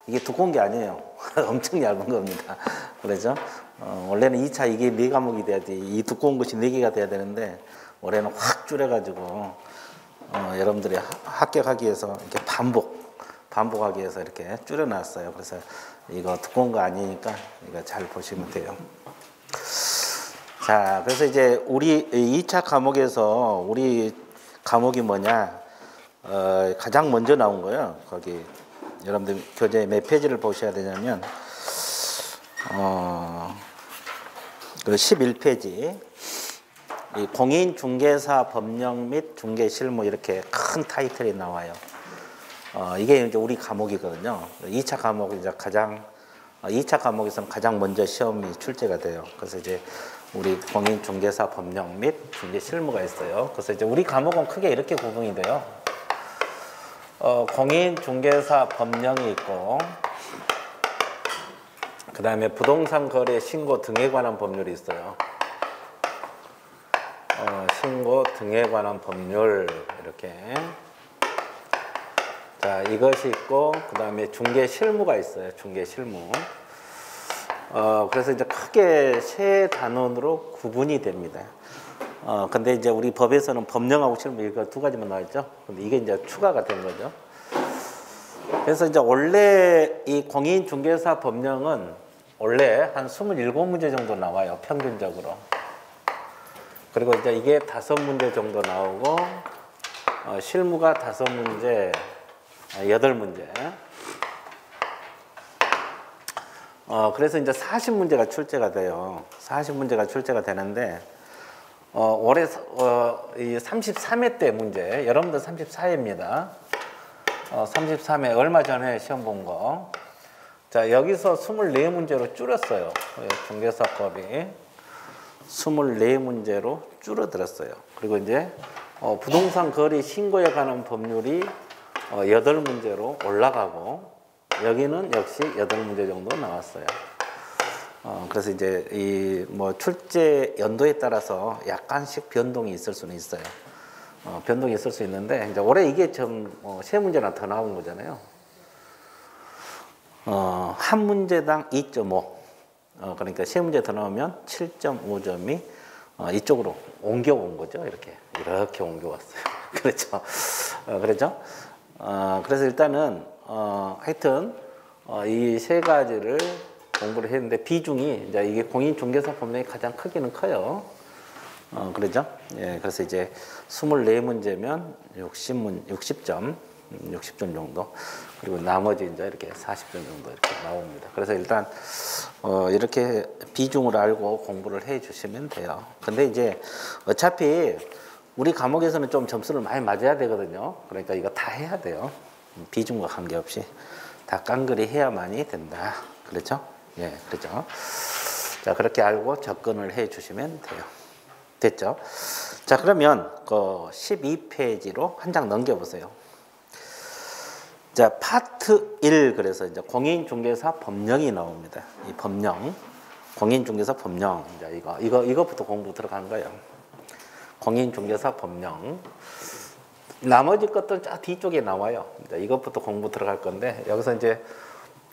이게 두꺼운 게 아니에요. 엄청 얇은 겁니다. 그렇죠? 원래는 2차 이게 4과목이 돼야 돼. 이 두꺼운 것이 4개가 돼야 되는데 올해는 확 줄여가지고 여러분들이 합격하기 위해서 이렇게 반복하기 위해서 이렇게 줄여놨어요. 그래서 이거 두꺼운 거 아니니까 이거 잘 보시면 돼요. 자, 그래서 이제 우리 2차 과목에서 우리 과목이 뭐냐? 가장 먼저 나온 거예요. 거기 여러분들 교재 몇 페이지를 보셔야 되냐면 그 11페이지 이 공인중개사 법령 및 중개실무 이렇게 큰 타이틀이 나와요. 이게 이제 우리 과목이거든요. 2차 과목이 이제 2차 과목에서는 가장 먼저 시험이 출제가 돼요. 그래서 이제 우리 공인중개사 법령 및 중개실무가 있어요. 그래서 이제 우리 과목은 크게 이렇게 구분이 돼요. 공인중개사 법령이 있고, 그 다음에 부동산 거래 신고 등에 관한 법률이 있어요. 신고 등에 관한 법률 이렇게. 자, 이것이 있고, 그 다음에 중개실무가 있어요. 중개실무. 그래서 이제 크게 세 단원으로 구분이 됩니다. 근데 이제 우리 법에서는 법령하고 실무 이거 두 가지만 나와 있죠. 근데 이게 이제 추가가 된 거죠. 그래서 이제 원래 이 공인중개사 법령은 원래 한 27문제 정도 나와요. 평균적으로. 그리고 이제 이게 5문제 정도 나오고, 실무가 5문제, 8문제. 그래서 이제 40문제가 출제가 돼요. 40문제가 출제가 되는데, 올해 이 33회 때 문제, 여러분들 34회입니다. 33회 얼마 전에 시험 본 거. 자, 여기서 24문제로 줄였어요. 중개사법이 24문제로 줄어들었어요. 그리고 이제 부동산 거래 신고에 관한 법률이 8문제로 올라가고, 여기는 역시 8문제 정도 나왔어요. 그래서 이제 이 뭐 출제 연도에 따라서 약간씩 변동이 있을 수는 있어요. 변동이 있을 수 있는데, 이제 올해 이게 좀 세 문제나 더 나온 거잖아요. 한 문제당 2.5. 그러니까 세 문제 더 나오면 7.5점이 이쪽으로 옮겨온 거죠. 이렇게 옮겨왔어요. 그렇죠. 그렇죠. 그래서 일단은 하여튼 이 세 가지를 공부를 했는데 비중이 이제 이게 공인중개사 법령이 가장 크기는 커요. 그러죠? 예, 그래서 이제 24문제면 60점 정도. 그리고 나머지 이제 이렇게 40점 정도 이렇게 나옵니다. 그래서 일단 이렇게 비중을 알고 공부를 해 주시면 돼요. 근데 이제 어차피 우리 과목에서는 좀 점수를 많이 맞아야 되거든요. 그러니까 이거 다 해야 돼요. 비중과 관계없이 다 깡그리 해야만이 된다. 그렇죠? 예, 그렇죠. 자, 그렇게 알고 접근을 해 주시면 돼요. 됐죠? 자, 그러면 그 12페이지로 한 장 넘겨보세요. 자, 파트 1, 그래서 이제 공인중개사 법령이 나옵니다. 이 법령, 공인중개사 법령, 이제 이거부터 공부 들어간 거예요. 공인중개사 법령. 나머지 것들은 저 뒤쪽에 나와요. 이제 이것부터 공부 들어갈 건데, 여기서 이제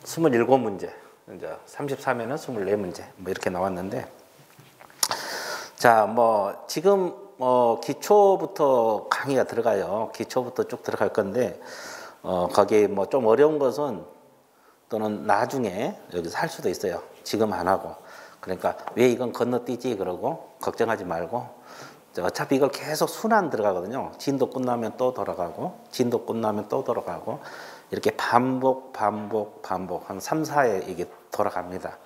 27문제, 이제 33회는 24문제, 뭐 이렇게 나왔는데, 자, 뭐 지금 기초부터 강의가 들어가요. 기초부터 쭉 들어갈 건데, 거기 뭐 좀 어려운 것은 또는 나중에 여기서 할 수도 있어요. 지금 안 하고. 그러니까 왜 이건 건너뛰지 그러고 걱정하지 말고, 어차피 이걸 계속 순환 들어가거든요. 진도 끝나면 또 돌아가고, 진도 끝나면 또 돌아가고, 이렇게 반복 한 3, 4회 이게 돌아갑니다.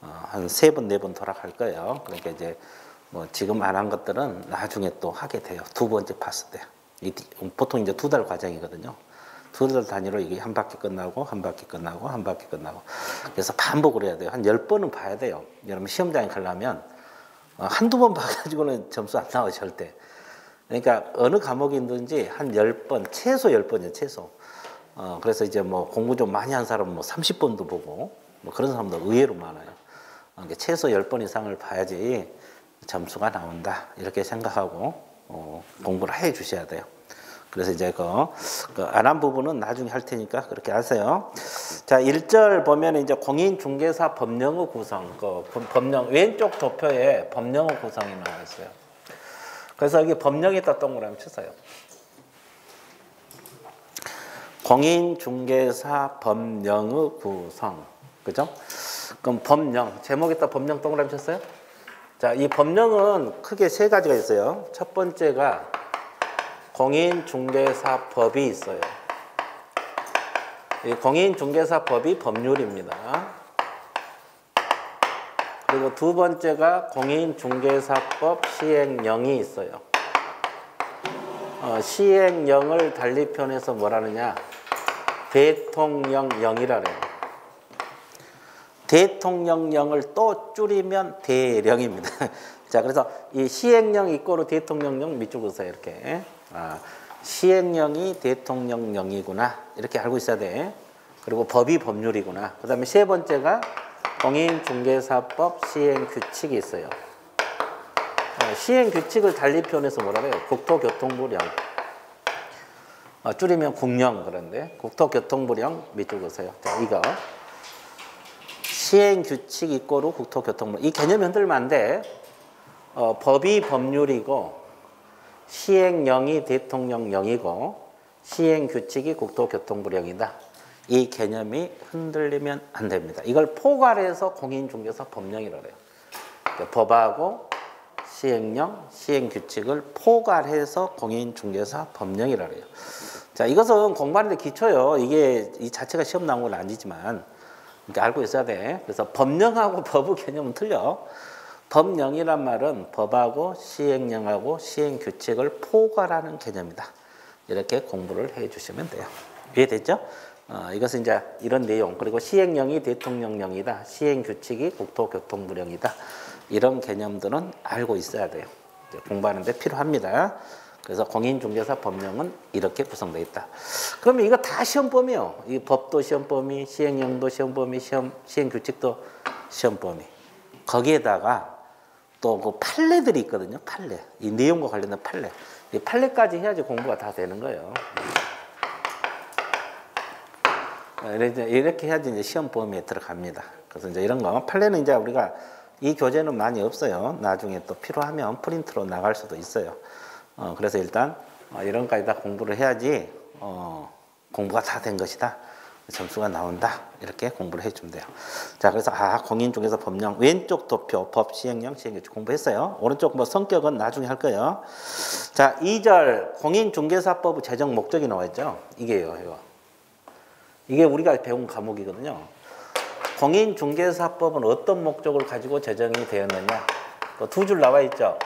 한 3번, 4번 돌아갈 거예요. 그러니까 이제 뭐 지금 안 한 것들은 나중에 또 하게 돼요. 두 번째 봤을 때. 보통 이제 2달 과정이거든요. 2달 단위로 이게 한 바퀴 끝나고, 한 바퀴 끝나고, 한 바퀴 끝나고. 그래서 반복을 해야 돼요. 한 10번은 봐야 돼요. 여러분 시험장에 가려면 한두 번 봐가지고는 점수 안 나와요, 절대. 그러니까 어느 과목이든지 한 10번, 최소 10번이에요, 최소. 그래서 이제 뭐 공부 좀 많이 한 사람은 뭐 30번도 보고, 뭐 그런 사람도 의외로 많아요. 그러니까 최소 10번 이상을 봐야지 점수가 나온다. 이렇게 생각하고 공부를 해 주셔야 돼요. 그래서 이제 안 한 부분은 나중에 할 테니까 그렇게 하세요. 자, 1절 보면 이제 공인중개사 법령의 구성, 법령 왼쪽 도표에 법령의 구성이 나와 있어요. 그래서 여기 법령에다 동그라미 치세요. 공인중개사 법령의 구성, 그죠? 그럼 법령, 제목에다 법령 동그라미 쳤어요? 자, 이 법령은 크게 세 가지가 있어요. 첫 번째가 공인중개사법이 있어요. 이 공인중개사법이 법률입니다. 그리고 두 번째가 공인중개사법 시행령이 있어요. 시행령을 달리 표현해서 뭐라느냐? 대통령령이라 그래요. 대통령령을 또 줄이면 대령입니다. 자, 그래서 이 시행령 이꼬르 대통령령 밑줄 그으세요. 이렇게. 시행령이 대통령령이구나. 이렇게 알고 있어야 돼. 그리고 법이 법률이구나. 그 다음에 세 번째가 공인중개사법 시행규칙이 있어요. 시행규칙을 달리 표현해서 뭐라 그래요? 국토교통부령. 줄이면 국령 그런데 국토교통부령 밑줄 그으세요. 자, 이거. 시행규칙 이꼬르 국토교통부. 이 개념이 흔들면 안 돼. 법이 법률이고 시행령이 대통령령이고 시행규칙이 국토교통부령이다. 이 개념이 흔들리면 안 됩니다. 이걸 포괄해서 공인중개사 법령이라고 해요. 법하고 시행령, 시행규칙을 포괄해서 공인중개사 법령이라고 해요. 자, 이것은 공부하는데 기초요. 이게 이 자체가 시험 나온 건 아니지만 알고 있어야 돼. 그래서 법령하고 법의 개념은 틀려. 법령이란 말은 법하고 시행령하고 시행규칙을 포괄하는 개념이다. 이렇게 공부를 해 주시면 돼요. 이해됐죠? 이것은 이제 이런 내용. 그리고 시행령이 대통령령이다. 시행규칙이 국토교통부령이다. 이런 개념들은 알고 있어야 돼요. 공부하는데 필요합니다. 그래서 공인중개사 법령은 이렇게 구성되어 있다. 그러면 이거 다 시험범위요. 이 법도 시험범위, 시행령도 시험범위, 시행규칙도 시험범위. 거기에다가 또 그 판례들이 있거든요. 판례. 이 내용과 관련된 판례. 이 판례까지 해야지 공부가 다 되는 거예요. 이렇게 해야지 이제 시험 범위에 들어갑니다. 그래서 이제 이런 거 판례는 이제 우리가 이 교재는 많이 없어요. 나중에 또 필요하면 프린트로 나갈 수도 있어요. 그래서 일단 이런 것까지 다 공부를 해야지 공부가 다 된 것이다. 점수가 나온다. 이렇게 공부를 해주면 돼요. 자, 그래서 공인중개사 법령 왼쪽 도표 법 시행령 시행규칙 공부했어요. 오른쪽 뭐 성격은 나중에 할 거예요. 자, 2절 공인중개사법의 제정 목적이 나와 있죠. 이게요. 이게 우리가 배운 과목이거든요. 공인중개사법은 어떤 목적을 가지고 제정이 되었느냐. 또 두 줄 나와 있죠.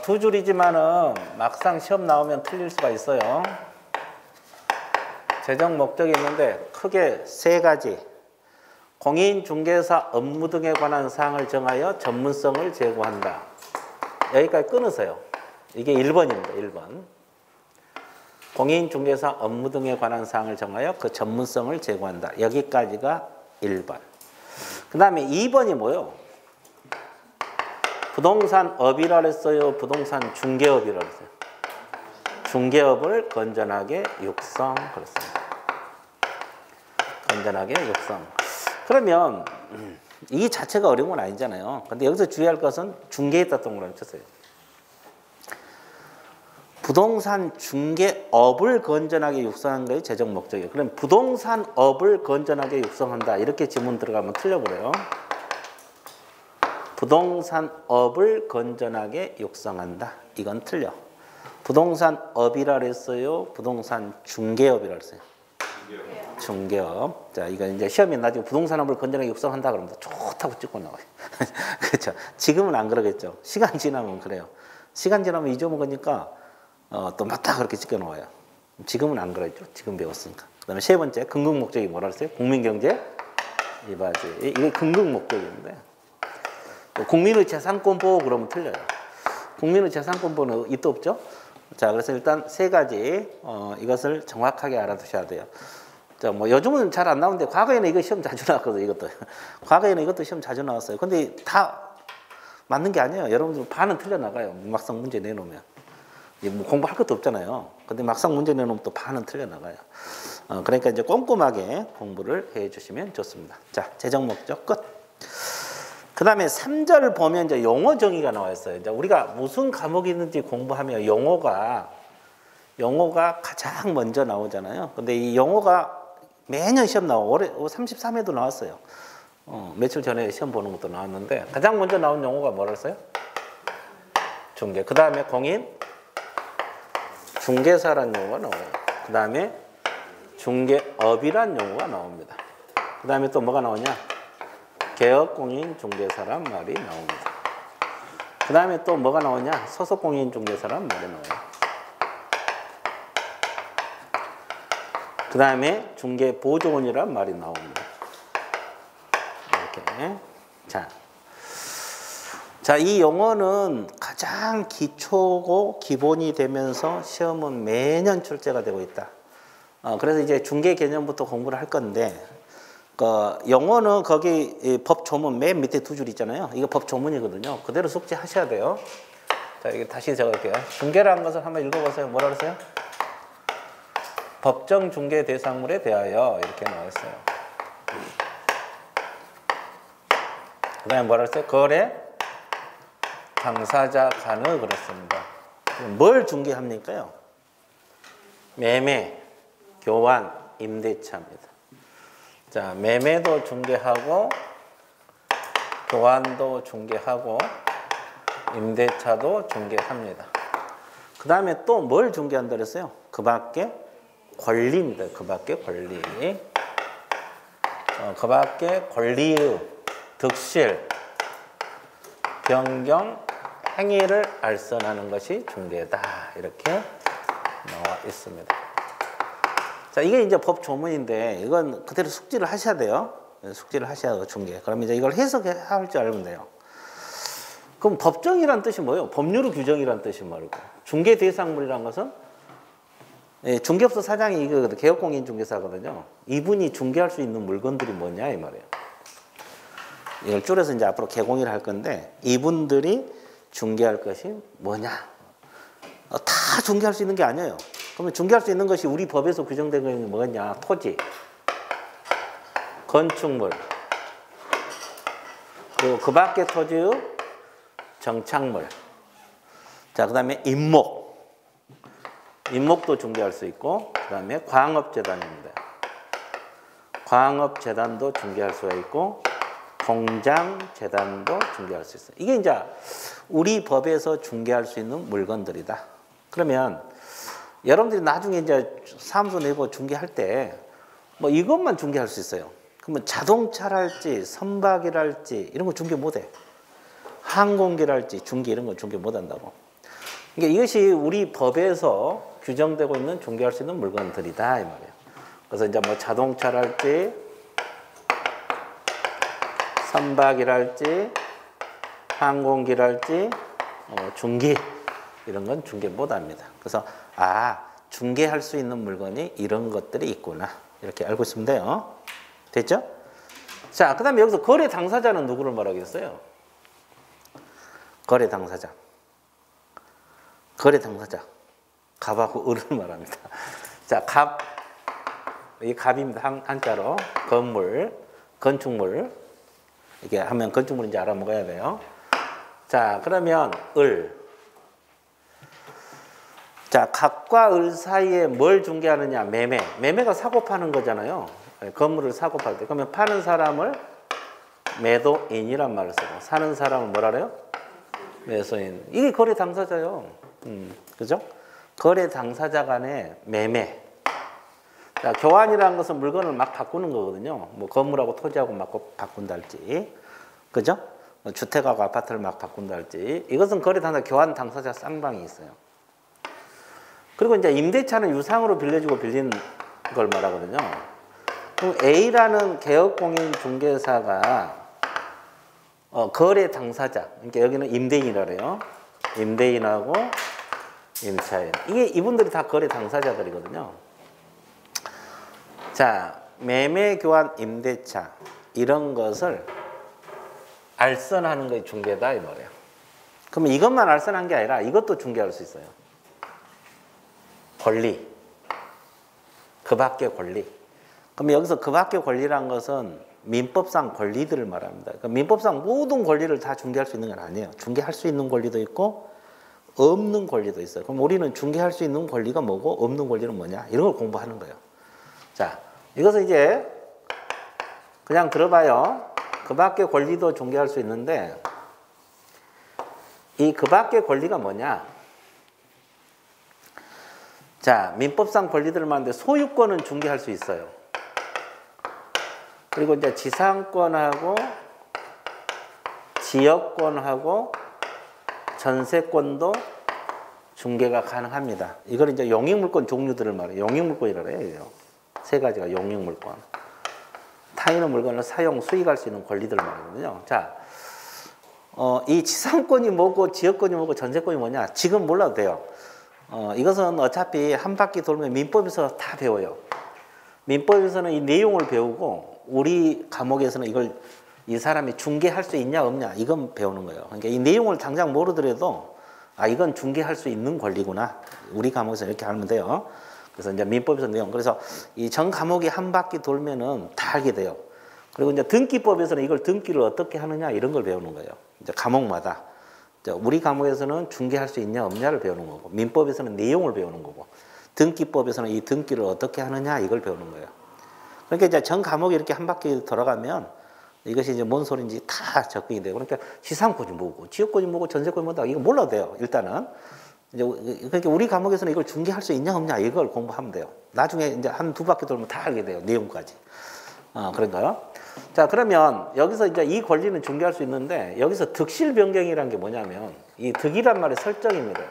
두 줄이지만은 막상 시험 나오면 틀릴 수가 있어요. 제정 목적이 있는데 크게 세 가지. 공인중개사 업무 등에 관한 사항을 정하여 전문성을 제고한다. 여기까지 끊으세요. 이게 1번입니다. 1번. 공인중개사 업무 등에 관한 사항을 정하여 그 전문성을 제고한다. 여기까지가 1번. 그 다음에 2번이 뭐예요? 부동산업이라 했어요? 부동산 중개업이라 했어요? 중개업을 건전하게 육성 그렇습니다. 건전하게 육성. 그러면 이 자체가 어려운 건 아니잖아요. 근데 여기서 주의할 것은 중개에다 동그라미 쳤어요. 부동산 중개업을 건전하게 육성한 것이 제정 목적이에요. 그럼 부동산업을 건전하게 육성한다. 이렇게 지문 들어가면 틀려버려요. 부동산업을 건전하게 육성한다. 이건 틀려. 부동산업이라 그랬어요? 부동산 중개업이라 그랬어요? 중개업. 자, 이거 이제 시험에 나중에 부동산업을 건전하게 육성한다 그러면 좋다고 찍고 나와요. 그렇죠. 지금은 안 그러겠죠. 시간 지나면 그래요. 시간 지나면 잊어먹으니까 또 맞다 그렇게 찍혀 놓아요. 지금은 안 그러죠. 지금 배웠으니까. 그 다음에 세 번째, 근극 목적이 뭐라 그랬어요? 국민경제 이바지. 이게 근극 목적인데. 국민의 재산권 보호 그러면 틀려요. 국민의 재산권 보호는 있도 없죠? 자, 그래서 일단 세 가지 이것을 정확하게 알아두셔야 돼요. 자, 뭐 요즘은 잘 안 나오는데 과거에는 이거 시험 자주 나왔거든요. 이것도 과거에는 이것도 시험 자주 나왔어요. 근데 다 맞는 게 아니에요. 여러분들 반은 틀려 나가요. 문학성 문제 내놓으면 뭐 공부할 것도 없잖아요. 근데 막상 문제 내놓으면 또 반은 틀려나가요. 그러니까 이제 꼼꼼하게 공부를 해 주시면 좋습니다. 자, 재정 목적 끝. 그 다음에 3절 보면 이제 용어 정의가 나와 있어요. 이제 우리가 무슨 과목이 있는지 공부하면 용어가 가장 먼저 나오잖아요. 근데 이 용어가 매년 시험 나오고 올해 33회도 나왔어요. 며칠 전에 시험 보는 것도 나왔는데 가장 먼저 나온 용어가 뭐라 했어요? 중개. 그 다음에 공인 중개사라는 용어가 나와요. 그 다음에 중개업이란 용어가 나옵니다. 그 다음에 또 뭐가 나오냐? 개업공인 중개사란 말이 나옵니다. 그 다음에 또 뭐가 나오냐? 소속공인 중개사란 말이 나와요. 그 다음에 중개보조원이란 말이 나옵니다. 이렇게. 자, 이 용어는 가장 기초고 기본이 되면서 시험은 매년 출제가 되고 있다. 그래서 이제 중개 개념부터 공부를 할 건데, 영어는 거기 법 조문 맨 밑에 두 줄 있잖아요. 이거 법 조문이거든요. 그대로 숙지하셔야 돼요. 자, 이게 다시 적을게요. 중개라는 것을 한번 읽어보세요. 뭐라 그랬어요? 법정 중개 대상물에 대하여 이렇게 나와 있어요. 그 다음에 뭐라 그랬어요? 거래 당사자 간의 그렇습니다. 뭘 중개합니까요? 매매, 교환, 임대차입니다. 자, 매매도 중개하고 교환도 중개하고 임대차도 중개합니다. 그 다음에 또 뭘 중개한다 그랬어요? 그 밖에 권리입니다. 그 밖에 권리. 그 밖에 권리의 득실, 변경, 행위를 알선하는 것이 중개다. 이렇게 나와 있습니다. 자, 이게 이제 법 조문인데 이건 그대로 숙지를 하셔야 돼요. 숙지를 하셔야 돼요, 중개. 그럼 이제 이걸 해석할 줄 알면 돼요. 그럼 법정이란 뜻이 뭐예요? 법률의 규정이란 뜻이 뭐고? 중개 대상물이란 것은 중개업소 사장이 이거거든. 개업공인중개사거든요. 이분이 중개할 수 있는 물건들이 뭐냐 이 말이에요. 이걸 줄여서 이제 앞으로 개공일 할 건데 이분들이 중개할 것이 뭐냐? 다 중개할 수 있는 게 아니에요. 그러면 중개할 수 있는 것이 우리 법에서 규정된 것이 뭐냐? 토지, 건축물, 그리고 그 밖의 토지의 정착물. 자, 그 다음에 임목도 중개할 수 있고, 그 다음에 광업재단입니다. 광업재단도 중개할 수가 있고, 공장재단도 중개할 수 있어요. 이게 이제 우리 법에서 중개할 수 있는 물건들이다. 그러면 여러분들이 나중에 이제 사무소 내고 중개할 때 뭐 이것만 중개할 수 있어요. 그러면 자동차랄지 선박이랄지 이런 거 중개 못 해. 항공기랄지 중개 이런 거 중개 못 한다고. 그러니까 이것이 우리 법에서 규정되고 있는 중개할 수 있는 물건들이다 이 말이에요. 그래서 이제 뭐 자동차랄지 선박이랄지 항공기랄지 중개 이런 건 중개 못 합니다. 그래서 중개할 수 있는 물건이 이런 것들이 있구나 이렇게 알고 있으면 돼요. 됐죠? 자, 그 다음에 여기서 거래 당사자는 누구를 말하겠어요? 거래 당사자. 거래 당사자. 갑하고 을을 말합니다. 자, 갑. 이 갑입니다. 한자로. 건물, 건축물. 이게 하면 건축물인지 알아먹어야 돼요. 자, 그러면 을. 자, 갑과 을 사이에 뭘 중개하느냐? 매매. 매매가 사고 파는 거잖아요. 건물을 사고 팔 때. 그러면 파는 사람을 매도인이란 말을 쓰고 사는 사람은 뭐라 그래요? 매수인. 이게 거래 당사자요. 그죠? 거래 당사자 간의 매매. 자, 교환이라는 것은 물건을 막 바꾸는 거거든요. 뭐 건물하고 토지하고 막 바꾼다 할지. 그죠? 주택하고 아파트를 막 바꾼다 할지. 이것은 거래 당사자, 교환 당사자 쌍방이 있어요. 그리고 이제 임대차는 유상으로 빌려주고 빌린 걸 말하거든요. 그럼 A라는 개업공인 중개사가 거래 당사자, 그러니까 여기는 임대인이라 그래요. 임대인하고 임차인. 이게 이분들이 다 거래 당사자들이거든요. 자, 매매, 교환, 임대차 이런 것을 알선하는 것이 중개다 이 말이에요. 그러면 이것만 알선한 게 아니라 이것도 중개할 수 있어요. 권리, 그 밖의 권리. 그럼 여기서 그 밖의 권리란 것은 민법상 권리들을 말합니다. 그러니까 민법상 모든 권리를 다 중개할 수 있는 건 아니에요. 중개할 수 있는 권리도 있고 없는 권리도 있어요. 그럼 우리는 중개할 수 있는 권리가 뭐고 없는 권리는 뭐냐? 이런 걸 공부하는 거예요. 자, 이것은 이제 그냥 들어봐요. 그 밖의 권리도 중개할 수 있는데 이 그 밖의 권리가 뭐냐? 자, 민법상 권리들을 말하는데 소유권은 중개할 수 있어요. 그리고 이제 지상권하고 지역권하고 전세권도 중개가 가능합니다. 이걸 이제 용익물권 종류들을 말해요. 용익물권이라고 해요. 세 가지가 용익물권. 타인의 물건을 사용, 수익할 수 있는 권리들을 말하거든요. 자, 이 지상권이 뭐고 지역권이 뭐고 전세권이 뭐냐? 지금 몰라도 돼요. 이것은 어차피 한 바퀴 돌면 민법에서 다 배워요. 민법에서는 이 내용을 배우고 우리 과목에서는 이걸 이 사람이 중개할 수 있냐 없냐 이건 배우는 거예요. 그러니까 이 내용을 당장 모르더라도 아 이건 중개할 수 있는 권리구나. 우리 과목에서 이렇게 하면 돼요. 그래서 이제 민법에서 내용. 그래서 이 전 과목이 한 바퀴 돌면은 다 알게 돼요. 그리고 이제 등기법에서는 이걸 등기를 어떻게 하느냐 이런 걸 배우는 거예요. 이제 과목마다. 우리 과목에서는 중개할 수 있냐 없냐를 배우는 거고 민법에서는 내용을 배우는 거고 등기법에서는 이 등기를 어떻게 하느냐 이걸 배우는 거예요. 그러니까 이제 전 과목이 이렇게 한 바퀴 돌아가면 이것이 이제 뭔 소리인지 다 접근이 되고 그러니까 지상권이 뭐고 지역권이 뭐고 전세권이 뭐다 이거 몰라도 돼요. 일단은 이제 그러니까 우리 과목에서는 이걸 중개할 수 있냐 없냐 이걸 공부하면 돼요. 나중에 이제 한 두 바퀴 돌면 다 알게 돼요. 내용까지. 그런가요? 자, 그러면 여기서 이제 이 권리는 중개할 수 있는데 여기서 득실 변경이라는 게 뭐냐면 이 득이란 말의 설정입니다.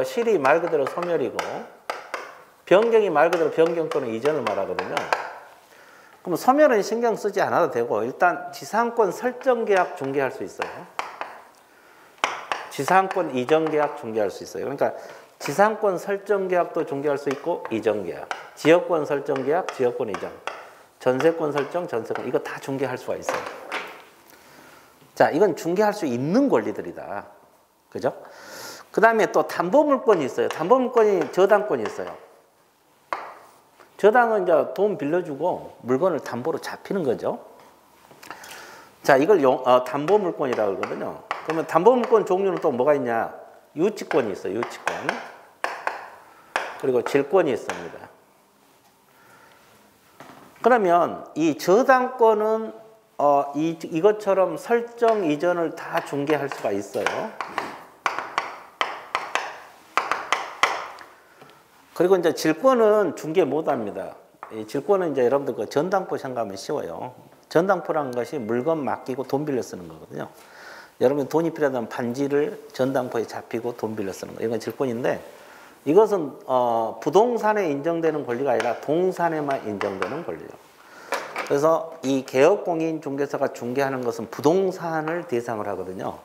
실이 말 그대로 소멸이고 변경이 말 그대로 변경 또는 이전을 말하거든요. 그럼 소멸은 신경 쓰지 않아도 되고 일단 지상권 설정 계약 중개할 수 있어요. 지상권 이전 계약 중개할 수 있어요. 그러니까 지상권 설정 계약도 중개할 수 있고 이전 계약, 지역권 설정 계약, 지역권 이전, 전세권 설정, 전세권 이거 다 중개할 수가 있어요. 자, 이건 중개할 수 있는 권리들이다. 그죠? 그 다음에 또 담보물권이 있어요. 담보물권이 저당권이 있어요. 저당은 이제 돈 빌려주고 물건을 담보로 잡히는 거죠. 자, 이걸 담보물권이라고 그러거든요. 그러면 담보물권 종류는 또 뭐가 있냐? 유치권이 있어요. 유치권. 그리고 질권이 있습니다. 그러면 이 저당권은 이것처럼 설정 이전을 다 중개할 수가 있어요. 그리고 이제 질권은 중개 못 합니다. 이 질권은 이제 여러분들 그 전당포 생각하면 쉬워요. 전당포라는 것이 물건 맡기고 돈 빌려 쓰는 거거든요. 여러분 돈이 필요하다면 반지를 전당포에 잡히고 돈 빌려 쓰는 거. 이건 질권인데 이것은 부동산에 인정되는 권리가 아니라 동산에만 인정되는 권리예요. 그래서 이 개업공인중개사가 중개하는 것은 부동산을 대상으로 하거든요.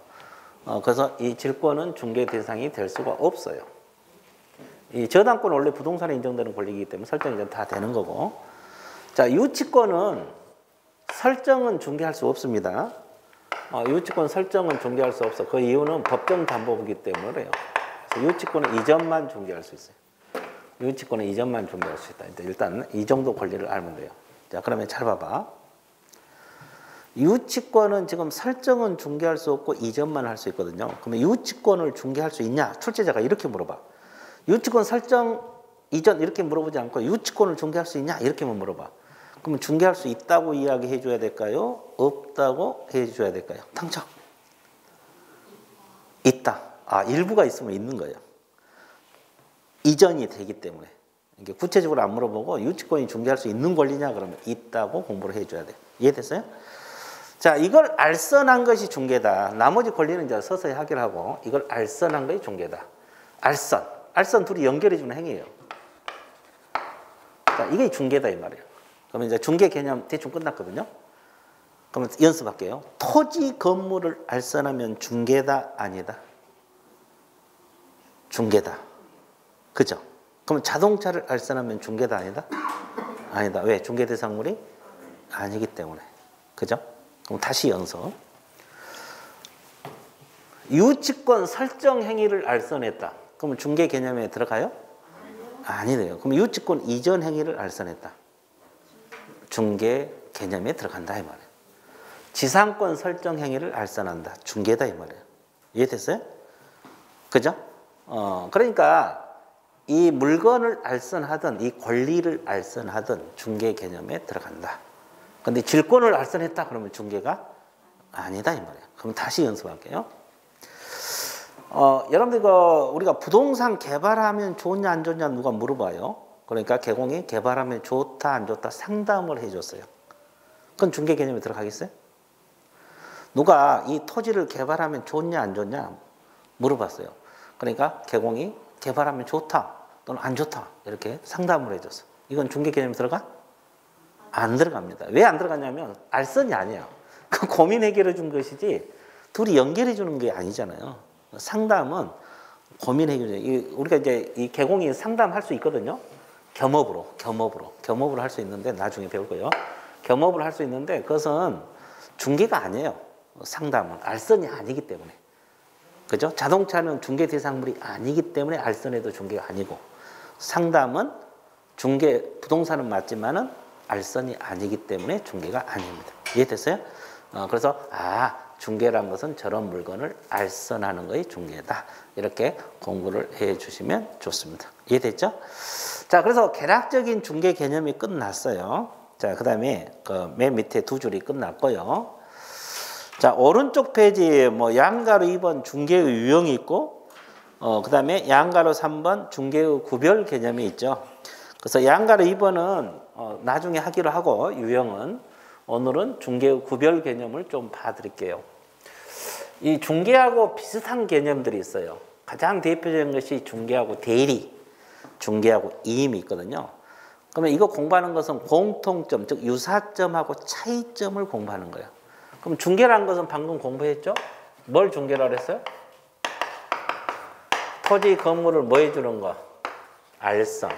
그래서 이 질권은 중개 대상이 될 수가 없어요. 이 저당권은 원래 부동산에 인정되는 권리이기 때문에 설정이 다 되는 거고. 자, 유치권은 설정은 중개할 수 없습니다. 유치권 설정은 중개할 수 없어. 그 이유는 법정 담보이기 때문에 그래요. 유치권은 이전만 중개할 수 있어요. 유치권은 이전만 중개할 수 있다. 일단 이 정도 권리를 알면 돼요. 자, 그러면 잘 봐봐. 유치권은 지금 설정은 중개할 수 없고 이전만 할 수 있거든요. 그러면 유치권을 중개할 수 있냐? 출제자가 이렇게 물어봐. 유치권 설정 이전 이렇게 물어보지 않고 유치권을 중개할 수 있냐? 이렇게만 물어봐. 그러면 중개할 수 있다고 이야기해 줘야 될까요? 없다고 해 줘야 될까요? 당첨. 있다. 일부가 있으면 있는 거예요. 이전이 되기 때문에. 이게 구체적으로 안 물어보고 유치권이 중개할 수 있는 권리냐? 그러면 있다고 공부를 해 줘야 돼. 이해됐어요? 자, 이걸 알선한 것이 중개다. 나머지 권리는 이제 서서히 하기로 하고 이걸 알선한 것이 중개다. 알선 둘이 연결해 주는 행위예요. 자, 이게 중개다 이 말이에요. 그러면 이제 중개 개념 대충 끝났거든요. 그러면 연습할게요. 토지 건물을 알선하면 중개다 아니다? 중개다. 그죠? 그럼 자동차를 알선하면 중개다 아니다? 아니다. 왜? 중개 대상물이 아니기 때문에. 그죠? 그럼 다시 연습. 유치권 설정 행위를 알선했다. 그러면 중개 개념에 들어가요? 아니래요. 그럼 유치권 이전 행위를 알선했다. 중개 개념에 들어간다 이 말이에요. 지상권 설정 행위를 알선한다. 중개다 이 말이에요. 이해됐어요? 그죠? 그러니까 이 물건을 알선하든 이 권리를 알선하든 중개 개념에 들어간다. 근데 질권을 알선했다 그러면 중개가 아니다 이 말이에요. 그럼 다시 연습할게요. 여러분들 우리가 부동산 개발하면 좋냐 안 좋냐 누가 물어봐요. 그러니까 개공이 개발하면 좋다 안 좋다 상담을 해줬어요. 그건 중개 개념에 들어가겠어요? 누가 이 토지를 개발하면 좋냐 안 좋냐 물어봤어요. 그러니까 개공이 개발하면 좋다 또는 안 좋다 이렇게 상담을 해줬어. 이건 중개 개념에 들어가? 안 들어갑니다. 왜 안 들어가냐면 알선이 아니에요. 그 고민 해결해 준 것이지 둘이 연결해 주는 게 아니잖아요. 상담은 고민 해결. 우리가 이제 이 개공이 상담할 수 있거든요. 겸업으로 할 수 있는데 나중에 배울 거예요. 겸업을 할 수 있는데 그것은 중개가 아니에요. 상담은 알선이 아니기 때문에. 그죠? 자동차는 중개 대상물이 아니기 때문에 알선해도 중개가 아니고 상담은 중개 부동산은 맞지만은 알선이 아니기 때문에 중개가 아닙니다. 이해됐어요? 그래서 중개란 것은 저런 물건을 알선하는 것이 중개다. 이렇게 공부를 해 주시면 좋습니다. 이해됐죠? 자, 그래서 개략적인 중개 개념이 끝났어요. 자, 그 다음에 맨 밑에 두 줄이 끝났고요. 자, 오른쪽 페이지에 양가로 2번 중개의 유형이 있고, 그 다음에 양가로 3번 중개의 구별 개념이 있죠. 그래서 양가로 2번은 나중에 하기로 하고, 유형은 오늘은 중개의 구별 개념을 좀 봐드릴게요. 이 중개하고 비슷한 개념들이 있어요. 가장 대표적인 것이 중개하고 대리, 중개하고 이임이 있거든요. 그러면 이거 공부하는 것은 공통점, 즉 유사점하고 차이점을 공부하는 거예요. 그럼 중개라는 것은 방금 공부했죠? 뭘 중개라고 했어요? 토지 건물을 뭐 해주는 거? 알선.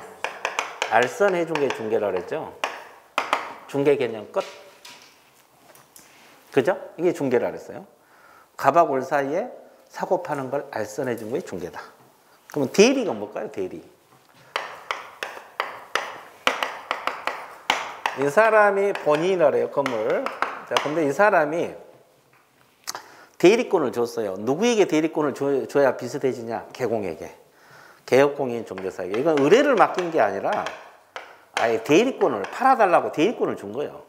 알선 해준 게 중개라고 했죠? 중개 개념 끝. 그죠? 이게 중개라고 했어요. 갑하고 올 사이에 사고 파는 걸 알선해 준 게 중개다. 그러면 대리가 뭘까요? 대리. 이 사람이 본인이라고 해요. 건물. 자, 근데 이 사람이 대리권을 줬어요. 누구에게 대리권을 줘야 비슷해지냐? 개공에게. 개업공인 중개사에게. 이건 의뢰를 맡긴 게 아니라 아예 대리권을 팔아달라고 대리권을 준 거예요.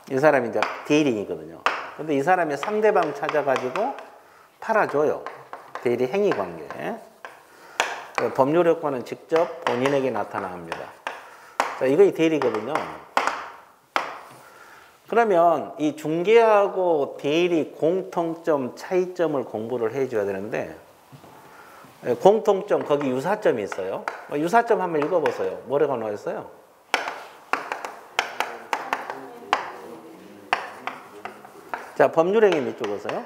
이 사람이 이제 대리인이거든요. 근데 이 사람이 상대방 찾아가지고 팔아줘요. 대리 행위 관계. 법률 효과는 직접 본인에게 나타납니다. 자, 이거 대리거든요. 그러면 이 중개하고 대리 공통점, 차이점을 공부를 해줘야 되는데 공통점, 거기 유사점이 있어요. 유사점 한번 읽어보세요. 뭐라고 나와 있어요? 자, 법률행위 밑줄 보세요.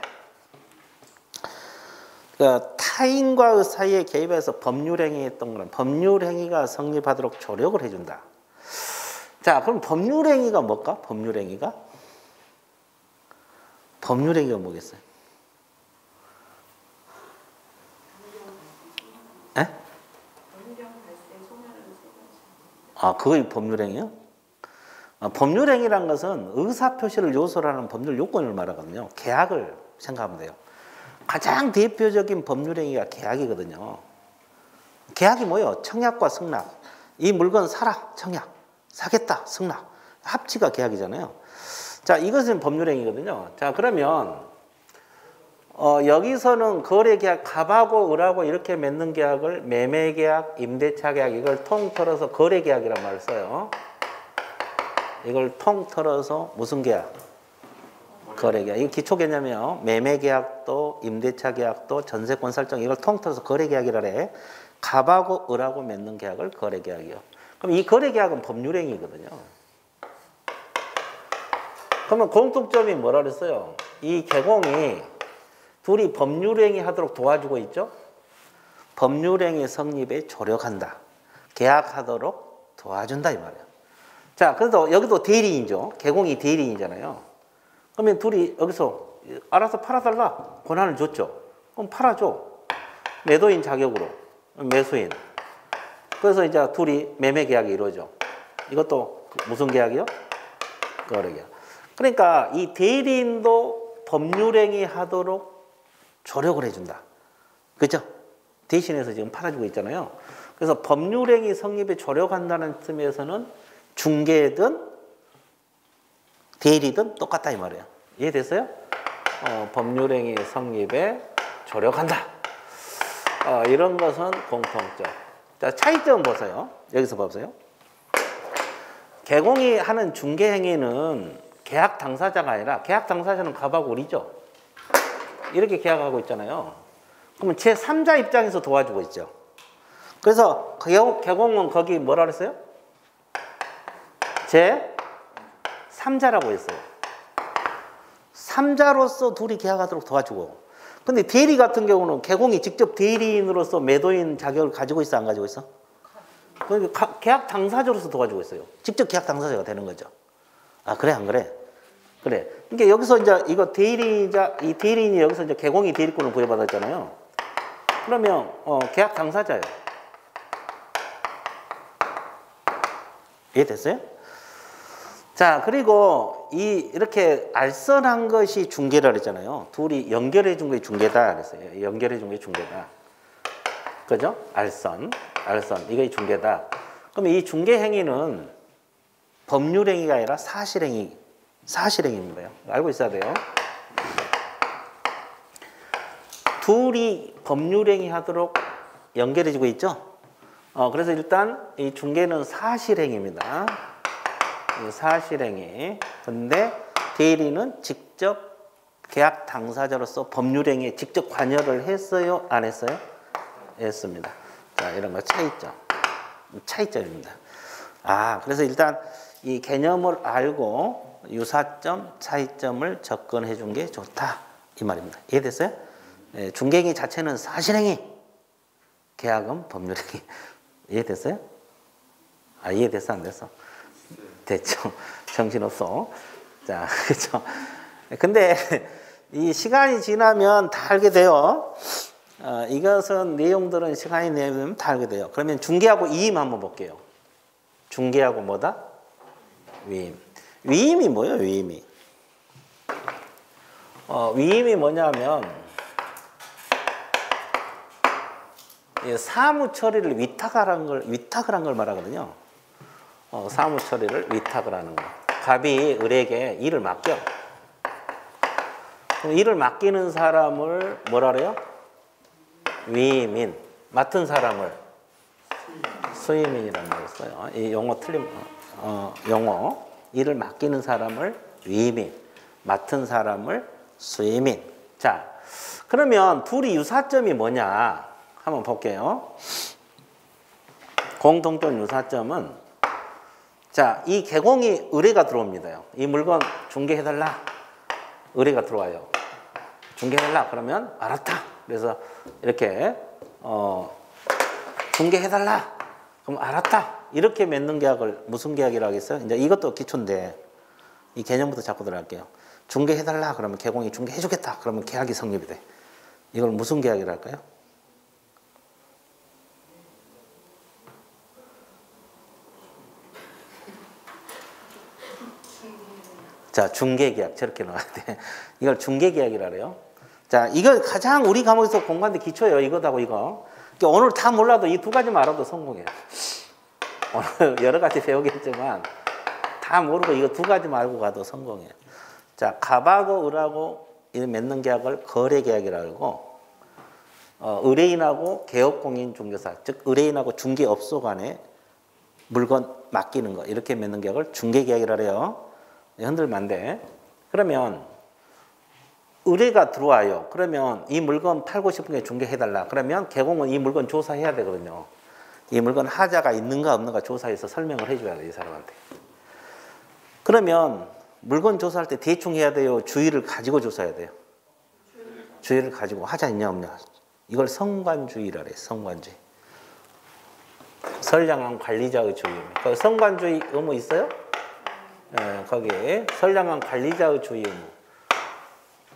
그러니까 타인과의 사이에 개입해서 법률행위 했던 거는 법률행위가 성립하도록 조력을 해준다. 자, 그럼 법률행위가 뭘까? 법률행위가? 법률행위가 뭐겠어요? 에? 그게 법률행위요? 법률행위란 것은 의사표시를 요소로 하는 법률 요건을 말하거든요. 계약을 생각하면 돼요. 가장 대표적인 법률행위가 계약이거든요. 계약이 뭐예요? 청약과 승낙. 이 물건 사라, 청약. 사겠다, 승낙. 합치가 계약이잖아요. 자, 이것은 법률행위거든요. 자, 그러면 여기서는 거래계약, 갑하고 을하고 이렇게 맺는 계약을 매매계약, 임대차계약 이걸 통틀어서 거래계약이란 말을 써요. 이걸 통틀어서 무슨 계약? 거래계약. 이게 기초개념이에요. 매매계약도 임대차계약도 전세권 설정 이걸 통틀어서 거래계약이라 해. 갑하고 을하고 맺는 계약을 거래계약이요. 그럼 이 거래계약은 법률행위거든요. 그러면 공통점이 뭐라 그랬어요? 이 개공이 둘이 법률행위 하도록 도와주고 있죠? 법률행위 성립에 조력한다. 계약하도록 도와준다 이 말이에요. 자, 그래서 여기도 대리인이죠. 개공이 대리인이잖아요. 그러면 둘이 여기서 알아서 팔아달라 권한을 줬죠. 그럼 팔아줘. 매도인 자격으로 매수인. 그래서 이제 둘이 매매 계약이 이루어져. 이것도 무슨 계약이요? 거래 계약. 그러니까 이 대리인도 법률행위 하도록 조력을 해준다. 그죠? 대신해서 지금 팔아주고 있잖아요. 그래서 법률행위 성립에 조력한다는 뜻에서는 중개든 대리든 똑같다 이 말이에요. 이해됐어요? 법률행위 성립에 조력한다. 이런 것은 공통점. 자, 차이점 보세요. 여기서 보세요. 개공이 하는 중개행위는 계약 당사자가 아니라 계약 당사자는 갑하고 을이죠. 이렇게 계약하고 있잖아요. 그러면 제3자 입장에서 도와주고 있죠. 그래서 개공은 거기 뭐라 그랬어요? 제3자라고 했어요. 3자로서 둘이 계약하도록 도와주고. 근데 대리 같은 경우는 개공이 직접 대리인으로서 매도인 자격을 가지고 있어, 안 가지고 있어? 그러니까 계약 당사자로서 도와주고 있어요. 직접 계약 당사자가 되는 거죠. 아, 그래, 안 그래? 그래. 그러니까 여기서 이제 이거 이 대리인이 여기서 이제 개공이 대리권을 부여받았잖아요. 그러면 계약 당사자예요. 이해됐어요? 자, 그리고 이렇게 알선한 것이 중개라 그랬잖아요. 둘이 연결해 준 게 중개다 그랬어요. 연결해 준 게 중개다. 그죠? 알선. 이게 중개다. 그러면 이 중개 행위는 법률 행위가 아니라 사실행위입니다. 알고 있어야 돼요. 둘이 법률 행위 하도록 연결해 주고 있죠? 그래서 일단 이 중개는 사실행위입니다. 사실행위. 근데 대리는 직접 계약 당사자로서 법률행위에 직접 관여를 했어요? 안 했어요? 했습니다. 자, 이런 거 차이점입니다. 그래서 일단 이 개념을 알고 유사점, 차이점을 접근해 준 게 좋다. 이 말입니다. 이해됐어요? 중개행위 자체는 사실행위, 계약은 법률행위. 이해됐어요? 이해됐어? 안 됐어? 됐죠. 정신없어. 자, 그렇죠. 근데 이 시간이 지나면 다 알게 돼요. 이것은 내용들은 시간이 내면 다 알게 돼요. 그러면 중개하고 이임 한번 볼게요. 중개하고 뭐다? 위임. 위임이 뭐예요? 위임이. 위임이 뭐냐면 사무 처리를 위탁을 한 걸 말하거든요. 사무 처리를 위탁을 하는 거. 갑이 을에게 일을 맡겨. 일을 맡기는 사람을 뭐라 그래요? 위임인. 맡은 사람을 수임인이라는 걸 써요. 이 용어 용어. 일을 맡기는 사람을 위임인. 맡은 사람을 수임인. 자, 그러면 둘이 유사점이 뭐냐? 한번 볼게요. 공통점 유사점은 자, 이 개공이 의뢰가 들어옵니다. 이 물건 중개해달라. 의뢰가 들어와요. 중개해달라. 그러면 알았다. 그래서 이렇게 중개해달라. 그럼 알았다. 이렇게 맺는 계약을 무슨 계약이라고 하겠어요? 이제 이것도 기초인데 이 개념부터 잡고 들어갈게요. 중개해달라. 그러면 개공이 중개해주겠다. 그러면 계약이 성립이 돼. 이걸 무슨 계약이라 할까요? 자, 중개계약. 저렇게 나와야 돼. 이걸 중개계약이라 그래요. 자, 이거 가장 우리 과목에서 공부하는데 기초예요. 이거하고 이거. 그러니까 오늘 다 몰라도 이 두 가지만 알아도 성공해요. 오늘 여러 가지 배우겠지만 다 모르고 이거 두 가지만 알고 가도 성공해요. 자, 갑하고 을하고 맺는 계약을 거래계약이라고 하고 의뢰인하고 개업공인중개사, 즉 의뢰인하고 중개업소 간에 물건 맡기는 거 이렇게 맺는 계약을 중개계약이라 해요. 흔들면 안 돼. 그러면 의뢰가 들어와요. 그러면 이 물건 팔고 싶은 게 중개해달라. 그러면 개공은 이 물건 조사해야 되거든요. 이 물건 하자가 있는가 없는가 조사해서 설명을 해줘야 돼요. 이 사람한테. 그러면 물건 조사할 때 대충 해야 돼요? 주의를 가지고 조사해야 돼요? 주의를 가지고 하자 있냐 없냐. 이걸 성관주의라 그래요. 성관주의. 선량한 관리자의 주의입니다. 그 성관주의 의무 있어요? 거기에 선량한 관리자의 주의 의무.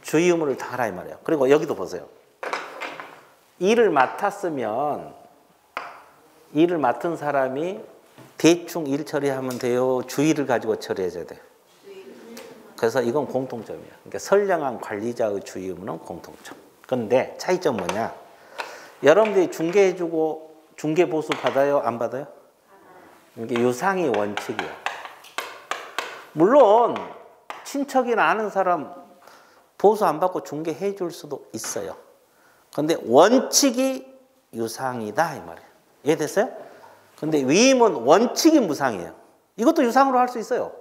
주의 의무를 다 하라 이 말이에요. 그리고 여기도 보세요. 일을 맡았으면 일을 맡은 사람이 대충 일 처리하면 돼요? 주의를 가지고 처리해줘야 돼요? 그래서 이건 공통점이에요. 그러니까 선량한 관리자의 주의 의무는 공통점. 그런데 차이점 뭐냐? 여러분들이 중개해주고 중개 보수 받아요? 안 받아요? 이게 유상이 원칙이에요. 물론 친척이나 아는 사람 보수 안 받고 중개해 줄 수도 있어요. 그런데 원칙이 유상이다 이 말이에요. 이해됐어요? 근데 위임은 원칙이 무상이에요. 이것도 유상으로 할 수 있어요.